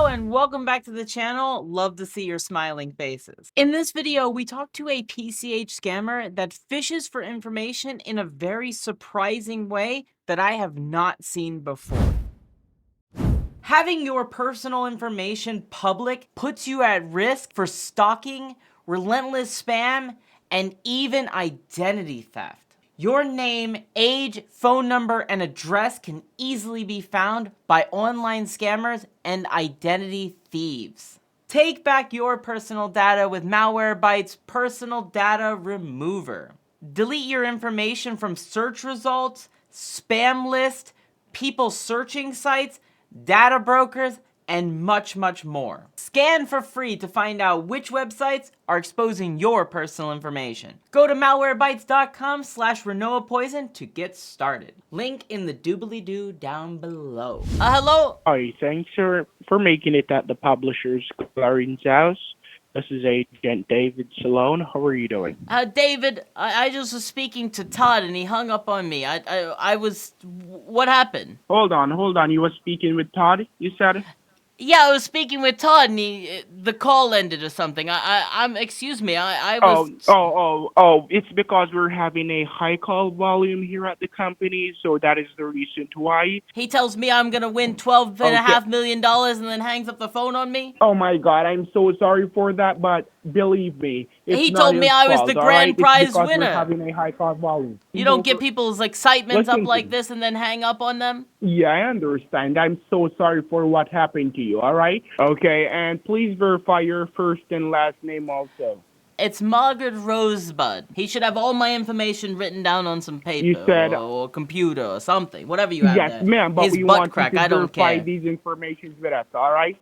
and welcome back to the channel. Love to see your smiling faces. In this video, we talk to a PCH scammer that fishes for information in a very surprising way that I have not seen before. Having your personal information public puts you at risk for stalking, relentless spam, and even identity theft. Your name, age, phone number, and address can easily be found by online scammers and identity thieves. Take back your personal data with Malwarebytes Personal Data Remover. Delete your information from search results, spam list, people searching sites, data brokers, and much more. Scan for free to find out which websites are exposing your personal information. Go to malwarebytes.com/RenoaPoison to get started. Link in the doobly-doo down below. Hello? Hi, thanks for making it at the publisher's Clarence House. This is Agent David Salone. How are you doing? David, I just was speaking to Todd and he hung up on me. What happened? Hold on. You were speaking with Todd, you said? Yeah, I was speaking with Todd and the call ended or something. Excuse me, I was... It's because we're having a high call volume here at the company, so that is the reason why. He tells me I'm gonna win $12.5 million and then hangs up the phone on me? Oh my god, I'm so sorry for that, but believe me, he told me I was the grand prize winner. We're having a high call volume. You don't get people's excitement up like this and then hang up on them? Yeah, I understand. I'm so sorry for what happened to you, alright? Okay, and please verify your first and last name also. It's Margaret Rosebud. He should have all my information written down on some paper, you said, or computer or something, whatever you have there. Yes, ma'am, but we want you to verify care. These information with us, alright?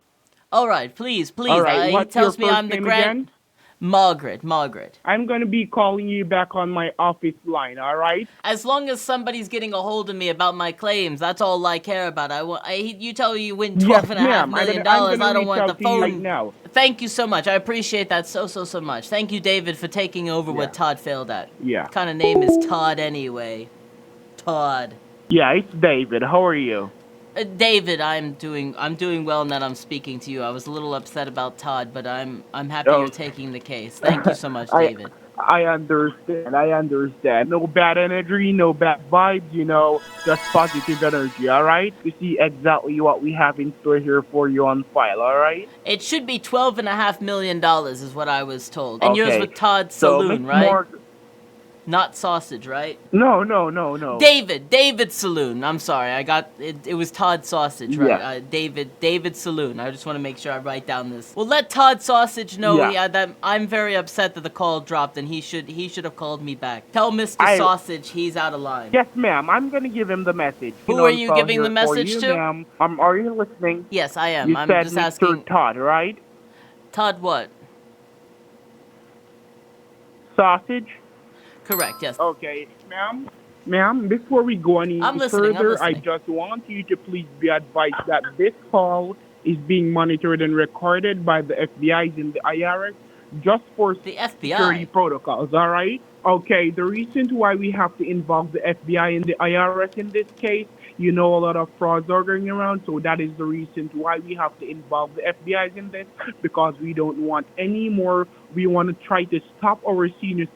Alright, please. All right. He tells me I'm the grand... Again? Margaret. I'm going to be calling you back on my office line, all right? As long as somebody's getting a hold of me about my claims, that's all I care about. You tell me you win $12.5 million. I don't want the phone. Right now. Thank you so much. I appreciate that so much. Thank you, David, for taking over what Todd failed at. Yeah. What kind of name is Todd anyway? Todd. Yeah, it's David. How are you? David, I'm doing well now that I'm speaking to you. I was a little upset about Todd, but I'm happy you're taking the case. Thank you so much, David. I understand. No bad energy, no bad vibes, just positive energy, alright? You see exactly what we have in store here for you on file, alright? It should be $12.5 million is what I was told. And yours with Todd Saloon, right? Not sausage, right? No. David Saloon. I'm sorry, I got it. It was Todd Sausage, right? Yeah. David Saloon. I just want to make sure I write down this. Well, let Todd Sausage know that I'm very upset that the call dropped, and he should have called me back. Tell Mr. Sausage he's out of line. Yes, ma'am. I'm gonna give him the message. Who are you giving the message to? Ma'am. Are you listening? Yes, I am. I'm just asking. Mr. Todd, right? Todd what? Sausage. Correct, yes. Okay, ma'am, before we go any further, I just want you to please be advised that this call is being monitored and recorded by the FBI and the IRS just for the FBI security protocols, all right? Okay, the reason why we have to involve the FBI and the IRS in this case, a lot of frauds are going around, so that is the reason why we have to involve the FBI in this, because we don't want any more. We want to try to stop our senior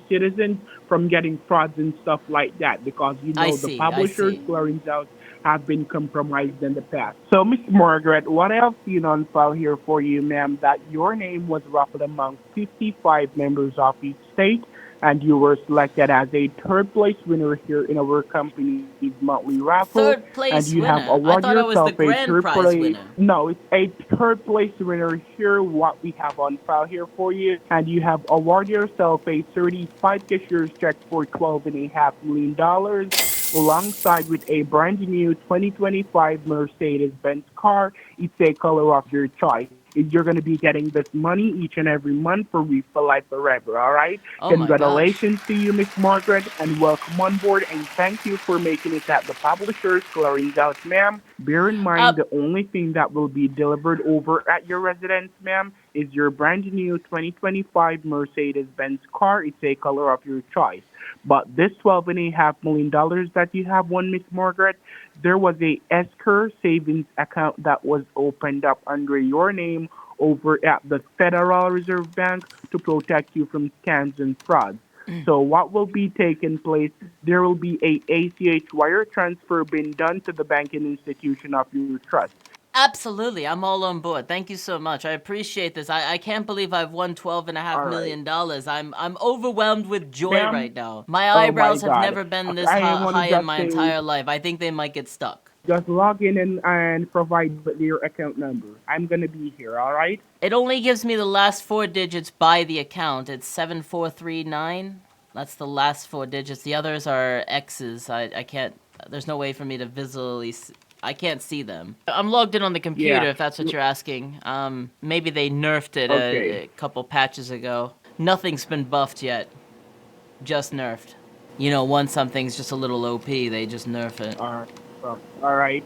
citizens from getting frauds and stuff like that, because the publishers, Clarence House, have been compromised in the past. So, Miss Margaret, what I have seen on file here for you, ma'am, that your name was raffled among 55 members of each state, and you were selected as a third place winner here in our company's monthly raffle. Third place and you winner? have awarded I thought I was yourself the grand prize winner. No, it's a third place winner here, what we have on file here for you. And you have awarded yourself a 35 cashier's check for $12.5 million, alongside with a brand new 2025 Mercedes-Benz car. It's a color of your choice. You're going to be getting this money each and every month for life forever, all right? Oh, congratulations to you, Miss Margaret, and welcome on board, and thank you for making it at the publisher's Clarence House, ma'am. Bear in mind, the only thing that will be delivered over at your residence, ma'am, is your brand new 2025 Mercedes-Benz car. It's a color of your choice. But this $12.5 million that you have, one Miss Margaret, there was a Esker savings account that was opened up under your name over at the Federal Reserve Bank to protect you from scams and frauds. So what will be taking place? There will be a ACH wire transfer being done to the banking institution of your trust. Absolutely, I'm all on board. Thank you so much. I appreciate this. I can't believe I've won $12.5 All right, million. I'm overwhelmed with joy ma'am. right now. My Oh my eyebrows have God. never been this I want to high in just my say, entire life. I think they might get stuck. just log in and provide with your account number. I'm gonna be here. All right. It only gives me the last four digits by the account. It's 7439. That's the last four digits. The others are X's. I can't. There's no way for me to visually. I can't see them. I'm logged in on the computer. Yeah. If that's what you're asking. Maybe they nerfed it Okay. a couple patches ago. Nothing's been buffed yet. Just nerfed. You know, once something's just a little OP, they just nerf it. All right. All right.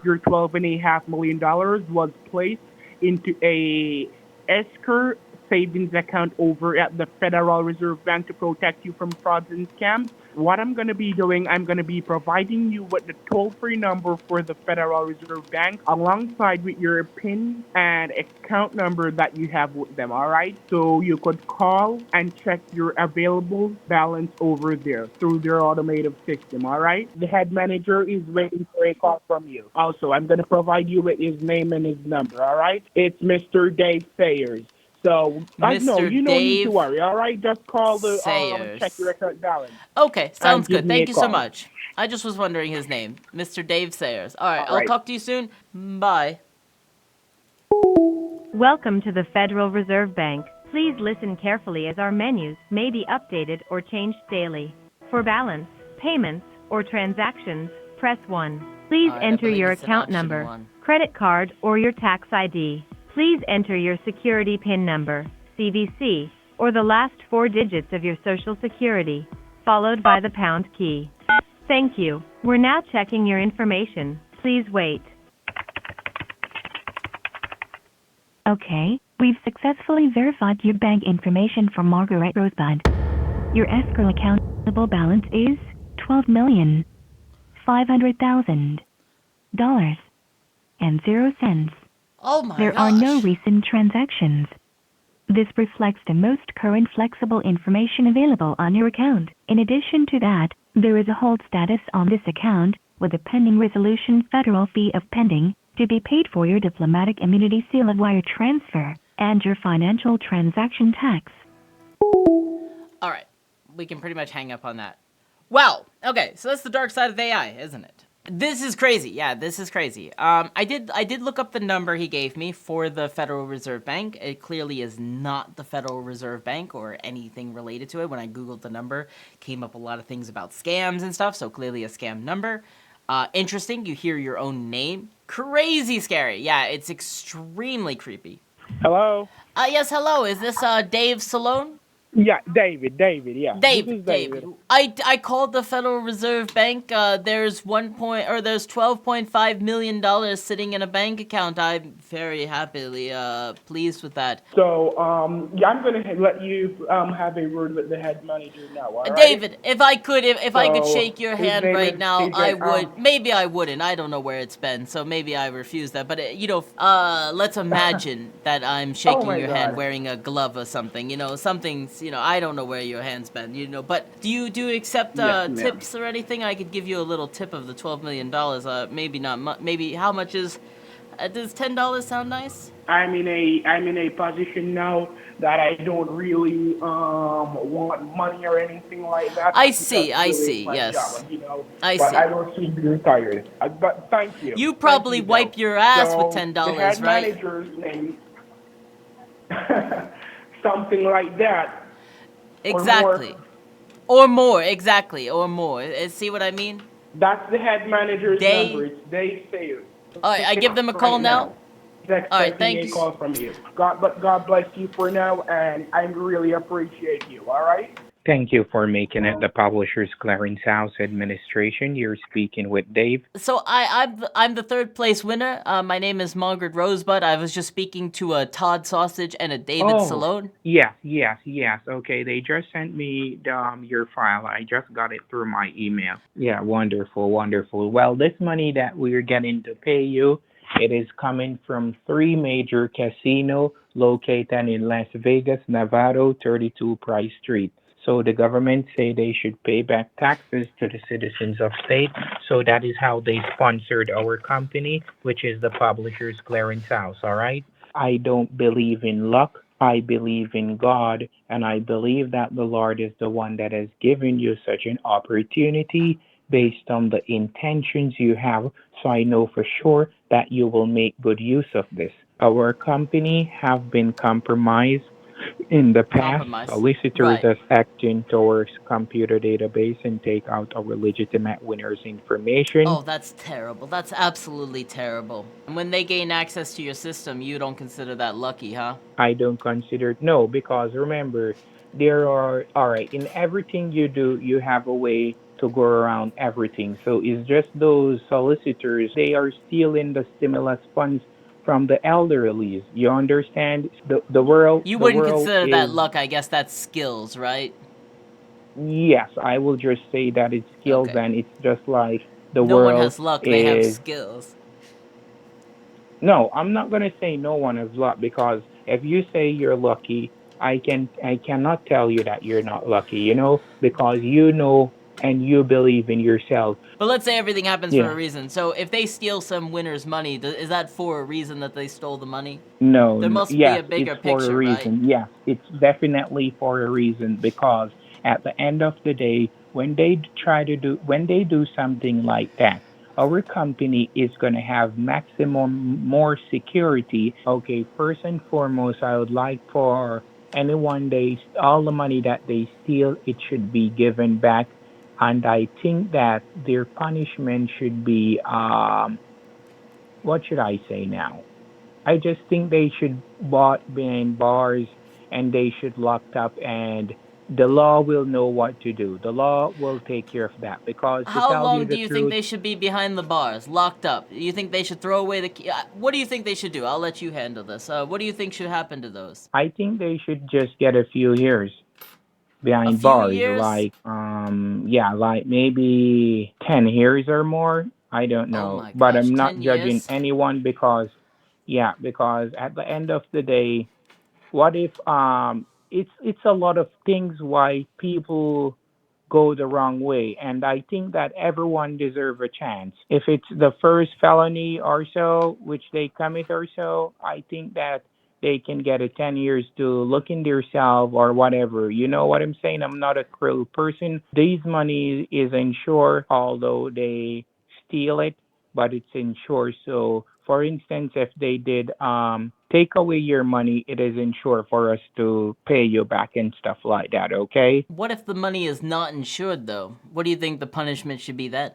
Your $12.5 million was placed into a Esker savings account over at the Federal Reserve Bank to protect you from frauds and scams. What I'm going to be doing, I'm going to be providing you with the toll-free number for the Federal Reserve Bank alongside with your PIN and account number that you have with them, all right? So you could call and check your available balance over there through their automated system, all right? The head manager is waiting for a call from you. Also, I'm going to provide you with his name and his number, all right? It's Mr. Dave Sayers. So, I know Mr. you don't need to Dave worry, all right? Just call the check your Sayers. account balance Okay, sounds and give good. me a Thank you so call. much. I just was wondering his name. Mr. Dave Sayers. All right, All I'll right. talk to you soon. Bye. Welcome to the Federal Reserve Bank. Please listen carefully as our menus may be updated or changed daily. For balance, payments, or transactions, press 1. Please All right, I enter believe your it's an account option number, 1. credit card, or your tax ID. Please enter your security PIN number, CVC, or the last four digits of your Social Security, followed by the pound key. Thank you. We're now checking your information. Please wait. Okay, we've successfully verified your bank information for Margaret Rosebud. Your escrow accountable balance is $12,500,000 and 0 cents. Oh my There are no gosh. recent transactions. This reflects the most current flexible information available on your account. In addition to that, there is a hold status on this account with a pending resolution federal fee of pending to be paid for your diplomatic immunity seal of wire transfer and your financial transaction tax. All right, we can pretty much hang up on that. Well, okay, so that's the dark side of AI, isn't it? This is crazy. Yeah, this is crazy. I did look up the number he gave me for the Federal Reserve Bank. It clearly is not the Federal Reserve Bank or anything related to it. When I Googled the number, came up a lot of things about scams and stuff, so clearly a scam number. Interesting, you hear your own name. Crazy scary. Yeah, it's extremely creepy. Hello? Yes, hello. Is this Dave Salone? Yeah, David, yeah. This is Dave. I called the Federal Reserve Bank. There's there's $12.5 million sitting in a bank account. I'm very happily pleased with that. So, yeah, I'm going to let you have a word with the head manager now, all right? David, if I could So, shake your his hand name right is now, I CJ, would. Maybe I wouldn't. I don't know where it's been, so maybe I refuse that. But let's imagine that I'm shaking my your hand God. wearing a glove or something. Something's. I don't know where your hand's been. But do you accept Yes, ma'am. tips or anything? I could give you a little tip of the $12 million. Maybe not much. Maybe how much is? Does $10 sound nice? I'm in a position now that I don't really want money or anything like that. I Because see, really see, it's my yes. job, you know. I But see. I don't see being retired. But thank you. You Thank probably you, wipe though. your ass So, with the $10, head right? manager's name, something like that. Exactly. Or more, exactly, or more. See what I mean? That's the head manager's They- number. It's Dave Sayers. All right, I give them a call Right now. He's expecting thank a you. call from you. God bless you for now, and I really appreciate you. All right. Thank you for making it the Publishers Clearinghouse Administration. You're speaking with Dave. So I'm the third place winner. My name is Margaret Rosebud. I was just speaking to a Todd Sausage and a David Oh, Salone. yes. Okay, they just sent me your file. I just got it through my email. Yeah, wonderful. Well, this money that we're getting to pay you, it is coming from three major casinos located in Las Vegas, Nevada, 32 Price Street. So the government say they should pay back taxes to the citizens of state. So that is how they sponsored our company, which is the Publishers Clearinghouse. All right. I don't believe in luck. I believe in God, and I believe that the Lord is the one that has given you such an opportunity based on the intentions you have. So I know for sure that you will make good use of this. Our company have been compromised in the past. Compromise. Solicitors Right. has hacked into our computer database and take out our legitimate winners' information. Oh, that's terrible. That's absolutely terrible. And when they gain access to your system, you don't consider that lucky, huh? I don't consider no, because remember, there are all right, in everything you do, you have a way to go around everything. So it's just those solicitors, they are stealing the stimulus funds from the elderlies. You understand? You The wouldn't world consider that is, luck, I guess that's skills, right? yes, I will just say that it's skills, Okay. and it's just like the No one world has luck, they have is. skills. No, I'm not gonna say no one has luck, because if you say you're lucky, I cannot tell you that you're not lucky, because you know and you believe in yourself. But let's say everything happens for a Yeah. reason. So if they steal some winner's money, is that for a reason that they stole the money? No, There no, must be yes, a it's bigger for a picture, right? reason. Yes, it's definitely for a reason, because at the end of the day, when they do something like that, our company is going to have maximum more security. Okay, first and foremost, I would like for anyone all the money that they steal, it should be given back. And I think that their punishment should be, what should I say now? I just think they should bought behind bars, and they should locked up, and the law will know what to do. The law will take care of that, because to How tell you long do the you think truth, they should be behind the bars, locked up? You think they should throw away the key? What do you think they should do? I'll let you handle this. What do you think should happen to those? I think they should just get a few years A behind few bars, years? like maybe 10 years or more. I don't Oh know, my but gosh, I'm not 10 judging years? anyone, because at the end of the day, what if it's a lot of things why people go the wrong way, and I think that everyone deserve a chance. If it's the first felony or so which they commit or so, I think that they can get a 10 years to look in themselves or whatever. You know what I'm saying? I'm not a cruel person. These money is insured, although they steal it, but it's insured. So, for instance, if they did take away your money, it is insured for us to pay you back and stuff like that. Okay? What if the money is not insured, though? What do you think the punishment should be then?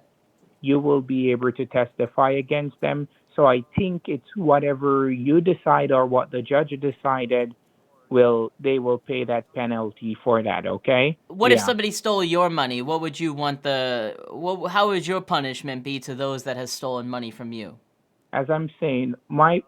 You will be able to testify against them. So I think it's whatever you decide or what the judge decided, they will pay that penalty for that. Okay? What if Yeah. somebody stole your money? What would you want how would your punishment be to those that has stolen money from you? As I'm saying, my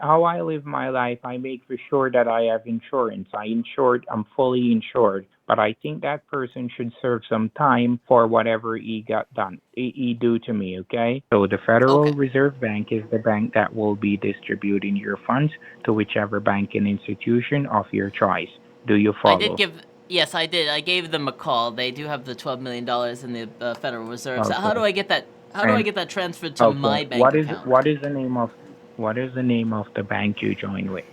how I live my life, I make for sure that I have insurance. I'm fully insured. But I think that person should serve some time for whatever he got done, he do to me. Okay. So the Federal Okay. Reserve Bank is the bank that will be distributing your funds to whichever banking institution of your choice. Do you I did follow? yes, I did. I gave them a call. They do have the $12 million in the Federal Reserve. So how do Okay. I get that? How do I And get that transferred to okay, my bank account? what is the name of the bank you join with?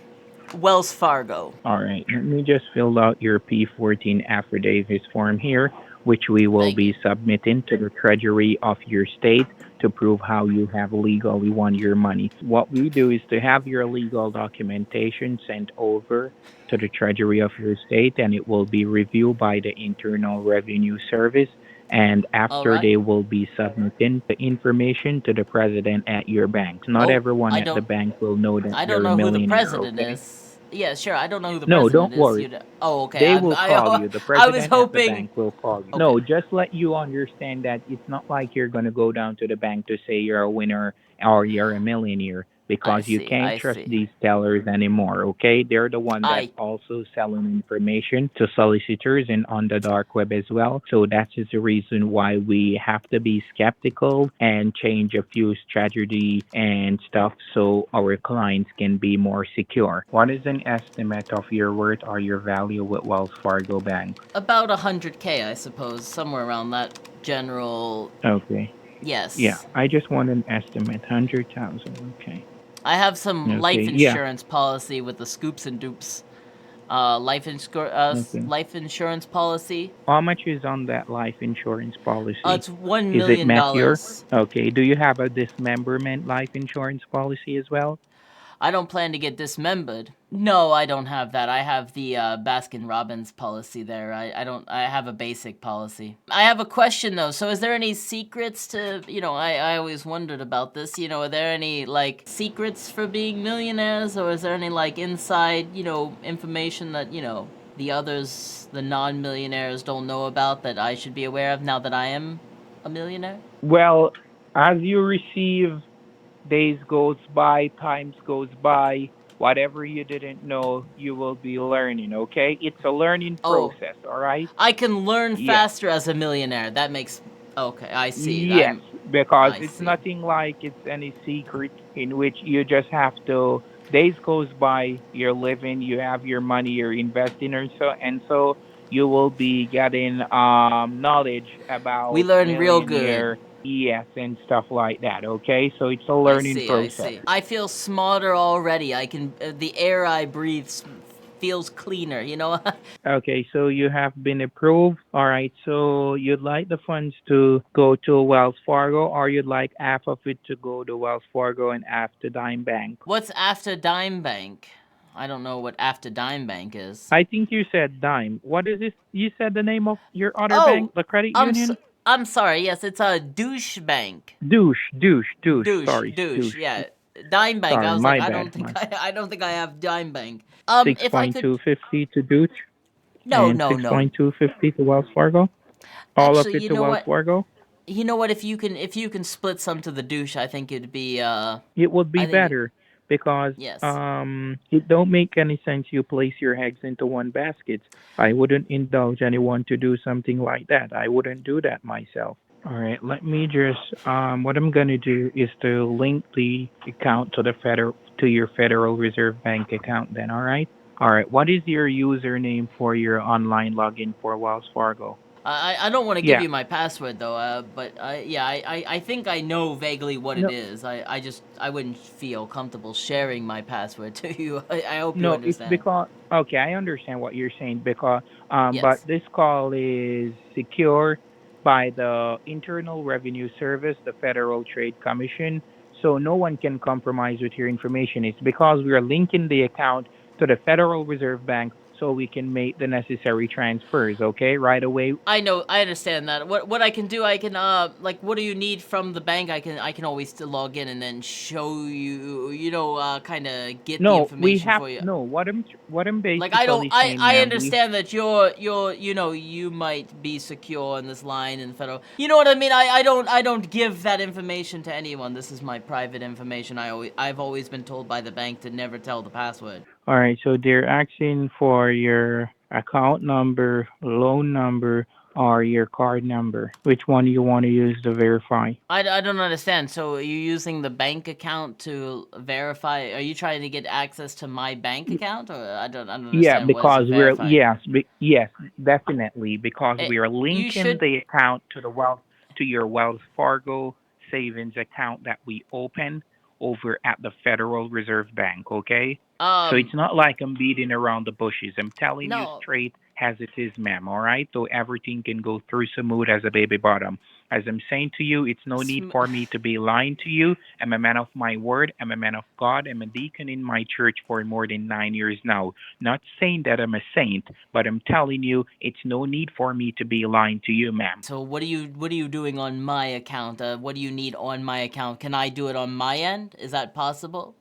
Wells Fargo. All right, let me just fill out your P14 affidavit form here, which we will Thank you. be submitting to the Treasury of your state to prove how you have legally won your money. What we do is to have your legal documentation sent over to the Treasury of your state, and it will be reviewed by the Internal Revenue Service. And All after, right. they will be submitting the information to the president at your bank. Not Oh, everyone I at the don't bank will know that I you're don't a know who the millionaire, president okay? is. Yeah, sure. I don't know who the No, president don't is. worry. Oh, okay. They will call you. The I was president at the hoping. bank will call you. Okay. No, just let you understand that it's not like you're going to go down to the bank to say you're a winner or you're a millionaire I because you see. can't I trust see. these tellers anymore, okay? They're the one that I also selling information to solicitors and on the dark web as well. So that is the reason why we have to be skeptical and change a few strategy and stuff so our clients can be more secure. What is an estimate of your worth or your value with Wells Fargo Bank? about 100K, I suppose, somewhere around that general. Okay. Yeah, Yes. I just want an estimate. 100,000. Okay. I have some Okay. life Yeah. insurance policy with the Scoops and Dupes Okay. life insurance policy. How much is on that life insurance policy? It's $1 Is it million. mature? Okay. Do you have a dismemberment life insurance policy as well? I don't plan to get dismembered. No, I don't have that. I have the Baskin Robbins policy there. I don't. I have a basic policy. I have a question though. So, is there any secrets to? I always wondered about this. Are there any like secrets for being millionaires, or is there any like inside information that the others, the non-millionaires, don't know about that I should be aware of now that I am a millionaire? Well, as you receive, days goes by, times goes by, whatever you didn't know, you will be learning, okay? It's a learning Oh, process, all right? I can learn Yes. faster as a millionaire. That makes okay. I see. Yes, because I it's see. nothing like it's any secret in which you just have to days goes by, you're living, you have your money, you're investing and so you will be getting knowledge We about learn real good. millionaire yes and stuff like that, okay? So it's a I learning see. I process. see. I feel smarter already. I can. The air I breathe feels cleaner. Okay, so you have been approved. All right, so you'd like the funds to go to Wells Fargo, or you'd like half of it to go to Wells Fargo and half to Dime Bank? What's after Dime Bank? I don't know what after Dime Bank is. I think you said Dime. What is this? You said the name of your other bank, Oh, the credit I'm union? I'm sorry. Yes, it's a douche bank. Douche. Sorry, Douche. douche. Yeah, Dime Bank. I Sorry, was like, my I bad. don't think I don't think I have Dime Bank. Six If I point could. two fifty to douche No, and no, six no. point two fifty to Wells Fargo. All of Actually, it you to know Wells what? Fargo. You know what? If you can split some to the douche, I think it'd be It would be I think better because yes. it don't make any sense you place your eggs into one basket. I wouldn't indulge anyone to do something like that. I wouldn't do that myself. All right, let me just what I'm gonna do is to link the account to the federal to your Federal Reserve Bank account then, all right? All right, what is your username for your online login for Wells Fargo? I don't want to give Yeah. you my password though, but yeah, I think I know vaguely what it No, is. I wouldn't feel comfortable sharing my password to you. I hope you no, it's understand. because okay, I understand what you're saying because but Yes. this call is secure by the Internal Revenue Service, the Federal Trade Commission, so no one can compromise with your information. It's because we are linking the account to the Federal Reserve Bank so we can make the necessary transfers, okay? Right away. I know, I understand that. What I can do, I can like, what do you need from the bank? I can always still log in and then show you, kind of get the No, we information have for you. no. What I'm Like I don't, basically I saying, I ma'am, we understand that you might be secure in this line in federal. You know what I mean? I don't give that information to anyone. This is my private information. I've always been told by the bank to never tell the password. all right, so they're asking for your account number, loan number, or your card number. Which one you want to use to verify? I don't understand. So are you using the bank account to verify? Are you trying to get access to my bank account, or I don't Yeah, understand what is it because we're verifying? yes, definitely because we are You linking should the account to the to your Wells Fargo savings account that we open over at the Federal Reserve Bank, okay? So um it's not like I'm beating around the bushes. I'm telling you no. straight as it is, ma'am, all right? So everything can go through smooth as a baby bottom. As I'm saying to you, it's no need Sm- for me to be lying to you. I'm a man of my word. I'm a man of God. I'm a deacon in my church for more than 9 years now. Not saying that I'm a saint, but I'm telling you, it's no need for me to be lying to you, ma'am. So what are you doing on my account? What do you need on my account? Can I do it on my end? Is that possible?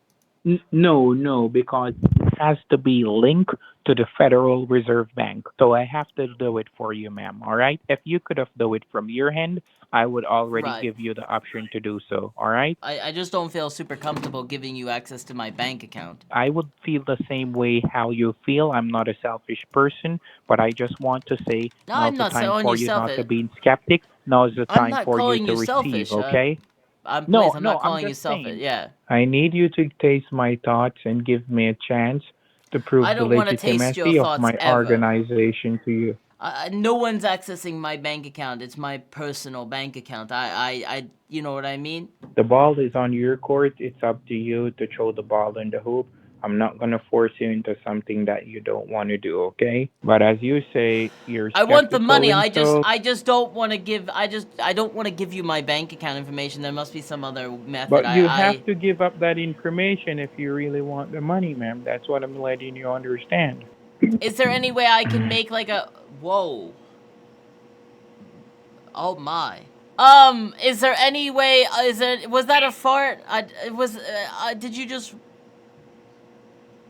No, because has to be linked to the Federal Reserve Bank. So I have to do it for you, ma'am. All right? If you could have do it from your hand, I would already Right. give you the option to do so. All right? I just don't feel super comfortable giving you access to my bank account. I would feel the same way how you feel. I'm not a selfish person, but I just want to say No, now's I'm the not time calling for you you not to selfish. be skeptic. Now's the I'm time not for you calling to you receive, selfish. okay? I'm No, I'm no, not I'm calling you just selfish. saying. Yeah. I need you to taste my thoughts and give me a chance to prove I the don't want to taste your legitimacy of thoughts my ever. organization to you. No one's accessing my bank account. It's my personal bank account. You know what I mean? The ball is on your court. It's up to you to throw the ball in the hoop. I'm not going to force you into something that you don't want to do, okay? But as you say, you're I want the skeptical money. and so, I just don't want to give. I don't want to give you my bank account information. There must be some other method. but you have to give up that information if you really want the money, ma'am. That's what I'm letting you understand. Is there any way I can make like a whoa? Oh my. Is there any way? Was that a fart?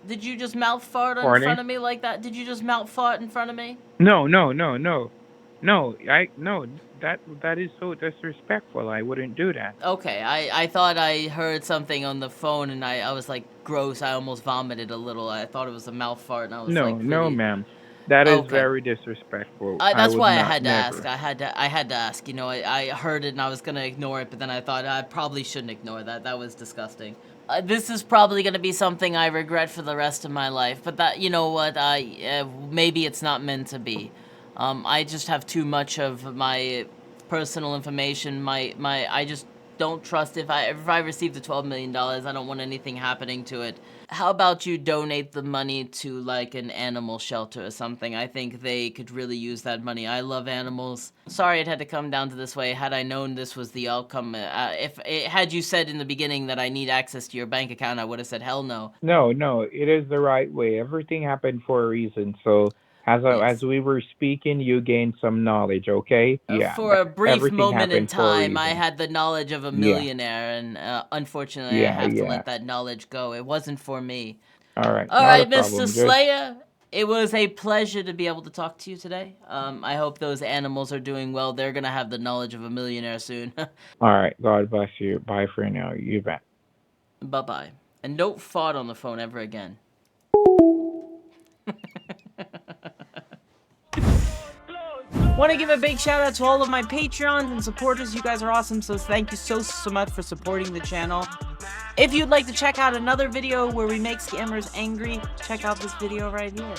Did you just mouth fart in Pardon? front of me like that? Did you just mouth fart in front of me? No, no, no, no. No, that is so disrespectful. I wouldn't do that. Okay, I thought I heard something on the phone and I was like gross. I almost vomited a little. I thought it was a mouth fart and I was No, like no, really. ma'am. That is Okay. very disrespectful. That's would why I not, had to never. ask. I had to ask. You know, I heard it and I was gonna ignore it, but then I thought I probably shouldn't ignore that. That was disgusting. This is probably gonna be something I regret for the rest of my life. But that, you know what? Maybe it's not meant to be. I just have too much of my personal information. I just don't trust if I receive the $12 million, I don't want anything happening to it. How about you donate the money to like an animal shelter or something? I think they could really use that money. I love animals. Sorry it had to come down to this way. Had I known this was the outcome, had you said in the beginning that I need access to your bank account, I would have said hell no. No, no, it is the right way. Everything happened for a reason. So as Yes. we were speaking, you gained some knowledge, okay? Yeah. For a brief everything moment in happened for a time, I reason. had the knowledge of a Yeah. millionaire, and unfortunately, I Yeah, have to yeah. let that knowledge go. It wasn't for me. All right. All not right, a Mr. problem. Just, Slayer. It was a pleasure to be able to talk to you today. I hope those animals are doing well. They're gonna have the knowledge of a millionaire soon. all right. God bless you. Bye for now. You bet. Bye-bye. And don't fart on the phone ever again. Want to give a big shout out to all of my Patreons and supporters. You guys are awesome, so thank you so much for supporting the channel. If you'd like to check out another video where we make scammers angry, check out this video right here.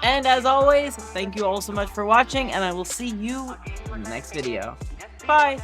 And as always, thank you all so much for watching, and I will see you in the next video. Bye!